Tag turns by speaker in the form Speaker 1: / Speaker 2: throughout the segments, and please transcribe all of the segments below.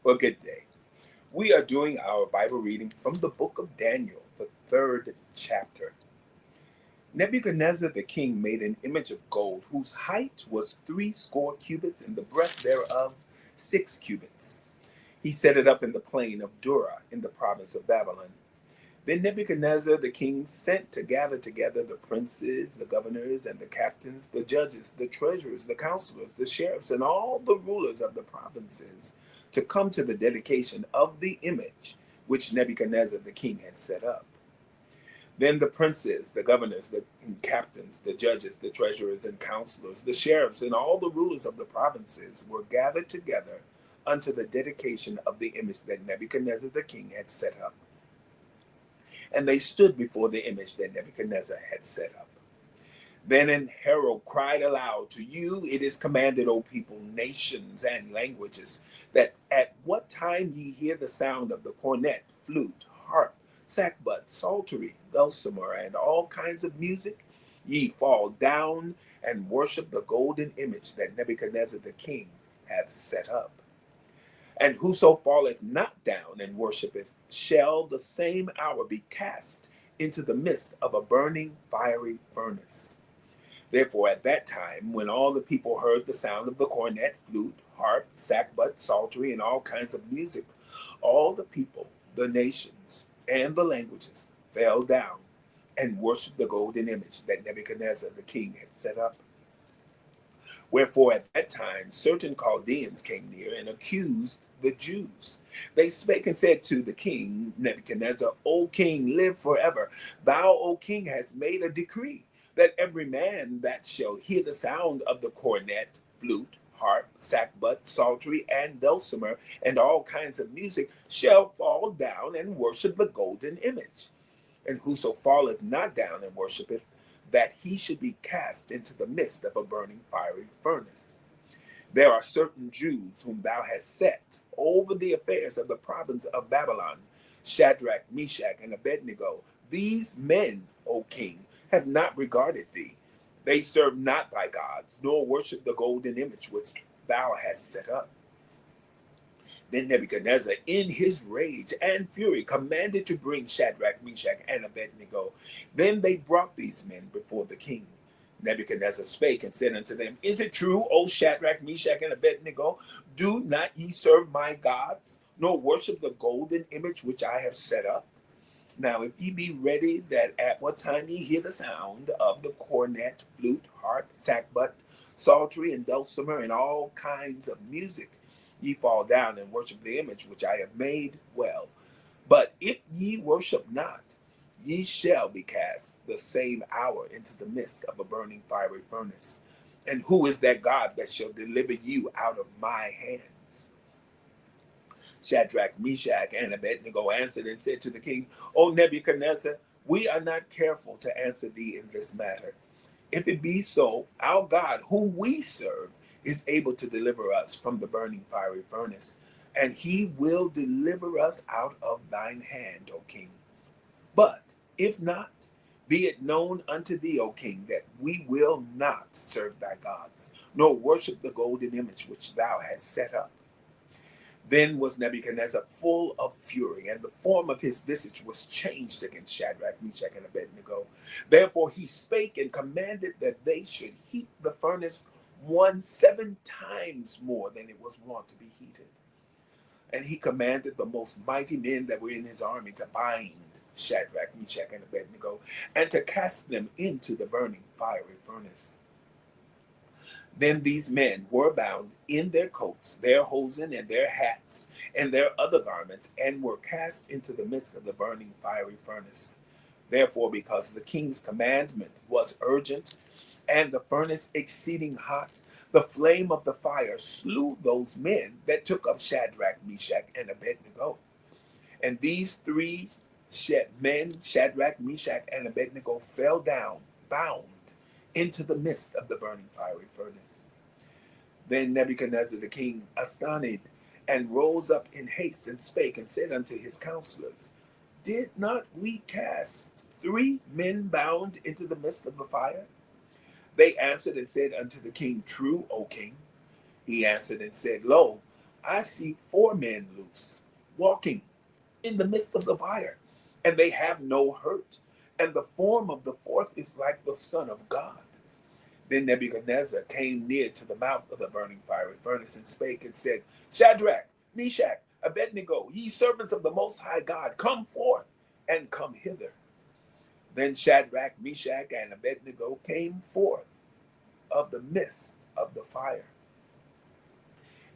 Speaker 1: Well, good day. We are doing our Bible reading from the book of Daniel, the third chapter. Nebuchadnezzar the king made an image of gold whose height was 60 cubits and the breadth thereof 6 cubits. He set it up in the plain of Dura in the province of Babylon. Then Nebuchadnezzar the king sent to gather together the princes, the governors, and the captains, the judges, the treasurers, the counselors, the sheriffs, and all the rulers of the provinces to come to the dedication of the image which Nebuchadnezzar the king had set up. Then the princes, the governors, the captains, the judges, the treasurers, and counselors, the sheriffs, and all the rulers of the provinces were gathered together unto the dedication of the image that Nebuchadnezzar the king had set up. And they stood before the image that Nebuchadnezzar had set up. Then an herald cried aloud, to you it is commanded, O people, nations, and languages, that at what time ye hear the sound of the cornet, flute, harp, sackbut, psaltery, dulcimer, and all kinds of music, ye fall down and worship the golden image that Nebuchadnezzar the king hath set up. And whoso falleth not down and worshipeth shall the same hour be cast into the midst of a burning fiery furnace. Therefore, at that time, when all the people heard the sound of the cornet, flute, harp, sackbut, psaltery, and all kinds of music, all the people, the nations, and the languages fell down and worshipped the golden image that Nebuchadnezzar the king had set up. Wherefore at that time certain Chaldeans came near and accused the Jews. They spake and said to the king Nebuchadnezzar, O king, live forever. Thou, O king, hast made a decree that every man that shall hear the sound of the cornet, flute, harp, sackbut, psaltery, and dulcimer, and all kinds of music, shall fall down and worship the golden image. And whoso falleth not down and worshipeth, that he should be cast into the midst of a burning fiery furnace. There are certain Jews whom thou hast set over the affairs of the province of Babylon, Shadrach, Meshach, and Abednego. These men, O king, have not regarded thee. They serve not thy gods, nor worship the golden image which thou hast set up. Then Nebuchadnezzar, in his rage and fury, commanded to bring Shadrach, Meshach, and Abednego. Then they brought these men before the king. Nebuchadnezzar spake and said unto them, Is it true, O Shadrach, Meshach, and Abednego? Do not ye serve my gods, nor worship the golden image which I have set up? Now, if ye be ready, that at what time ye hear the sound of the cornet, flute, harp, sackbut, psaltery, and dulcimer, and all kinds of music, ye fall down and worship the image which I have made, well. But if ye worship not, ye shall be cast the same hour into the midst of a burning fiery furnace. And who is that God that shall deliver you out of my hands? Shadrach, Meshach, and Abednego answered and said to the king, O Nebuchadnezzar, we are not careful to answer thee in this matter. If it be so, our God, whom we serve, is able to deliver us from the burning fiery furnace, and he will deliver us out of thine hand, O king. But if not, be it known unto thee, O king, that we will not serve thy gods, nor worship the golden image which thou hast set up. Then was Nebuchadnezzar full of fury, and the form of his visage was changed against Shadrach, Meshach, and Abednego. Therefore he spake and commanded that they should heat the furnace 7 times more than it was wont to be heated. And he commanded the most mighty men that were in his army to bind Shadrach, Meshach, and Abednego, and to cast them into the burning fiery furnace. Then these men were bound in their coats, their hosen, and their hats, and their other garments, and were cast into the midst of the burning fiery furnace. Therefore, because the king's commandment was urgent, and the furnace exceeding hot, the flame of the fire slew those men that took up Shadrach, Meshach, and Abednego. And these three men, Shadrach, Meshach, and Abednego, fell down, bound, into the midst of the burning fiery furnace. Then Nebuchadnezzar the king astonished, and rose up in haste, and spake and said unto his counselors, Did not we cast 3 men bound into the midst of the fire? They answered and said unto the king, True, O king. He answered and said, Lo, I see four men loose, walking in the midst of the fire, and they have no hurt. And the form of the fourth is like the Son of God. Then Nebuchadnezzar came near to the mouth of the burning fiery furnace and spake and said, Shadrach, Meshach, Abednego, ye servants of the Most High God, come forth and come hither. Then Shadrach, Meshach, and Abednego came forth of the midst of the fire.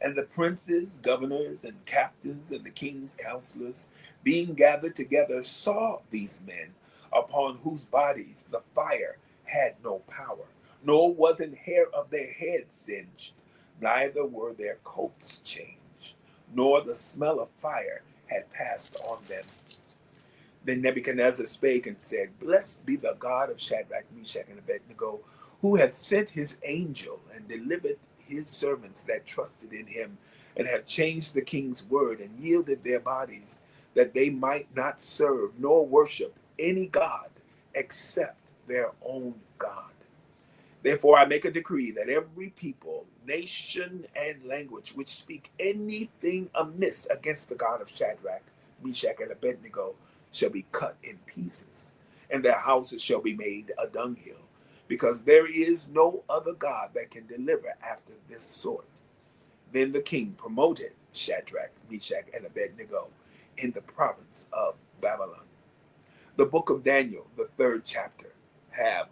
Speaker 1: And the princes, governors, and captains, and the king's counselors, being gathered together, saw these men, upon whose bodies the fire had no power, nor was an hair of their heads singed, neither were their coats changed, nor the smell of fire had passed on them. Then Nebuchadnezzar spake and said, Blessed be the God of Shadrach, Meshach, and Abednego, who hath sent his angel and delivered his servants that trusted in him, and have changed the king's word and yielded their bodies, that they might not serve nor worship any God except their own God. Therefore I make a decree that every people, nation, and language which speak anything amiss against the God of Shadrach, Meshach, and Abednego shall be cut in pieces, and their houses shall be made a dunghill, because there is no other God that can deliver after this sort. Then the king promoted Shadrach, Meshach, and Abednego in the province of Babylon. The book of Daniel, the third chapter, have